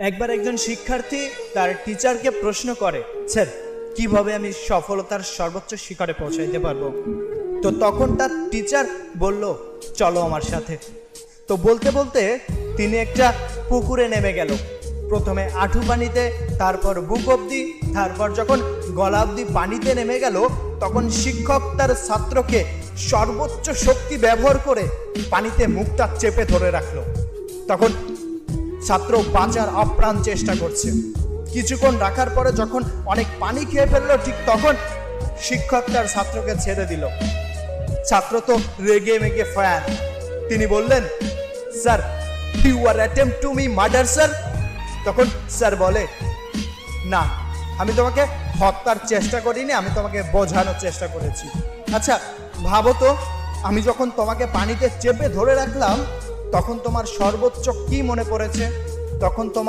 একবার একজন শিক্ষার্থী তার টিচারকে প্রশ্ন করে, স্যার কিভাবে আমি সফলতার সর্বোচ্চ শিখরে পৌঁছাইতে পারবো? তো তখন তার টিচার বলল, চলো আমার সাথে। তো বলতে বলতে তিনি একটা পুকুরে নেমে গেল। প্রথমে আঁঠু পানিতে, তারপর বুক অবধি, তারপর যখন গলা অবধি পানিতে নেমে গেল, তখন শিক্ষক তার ছাত্রকে সর্বোচ্চ শক্তি ব্যবহার করে পানিতে মুখটা চেপে ধরে রাখলো। তখন ছাত্র বাঁচার আপ্রাণ চেষ্টা করছে। কিছুক্ষণ রাখার পরে যখন অনেক পানি খেয়ে ফেললো, ঠিক তখন শিক্ষক তার ছাত্রকে ছেড়ে দিল। ছাত্র তো রেগে মেগে ফায়ার। তিনি বললেন, sir you are attempt to me murder sir. তখন স্যার বলে, না, আমি তোমাকে হত্যার চেষ্টা করিনি, আমি তোমাকে বোঝানোর চেষ্টা করেছি। আচ্ছা ভাবো তো, আমি যখন তোমাকে পানিতে চেপে ধরে রাখলাম তখন তোমার সর্বোচ্চ কি মনে পড়েছে? তখন তোমার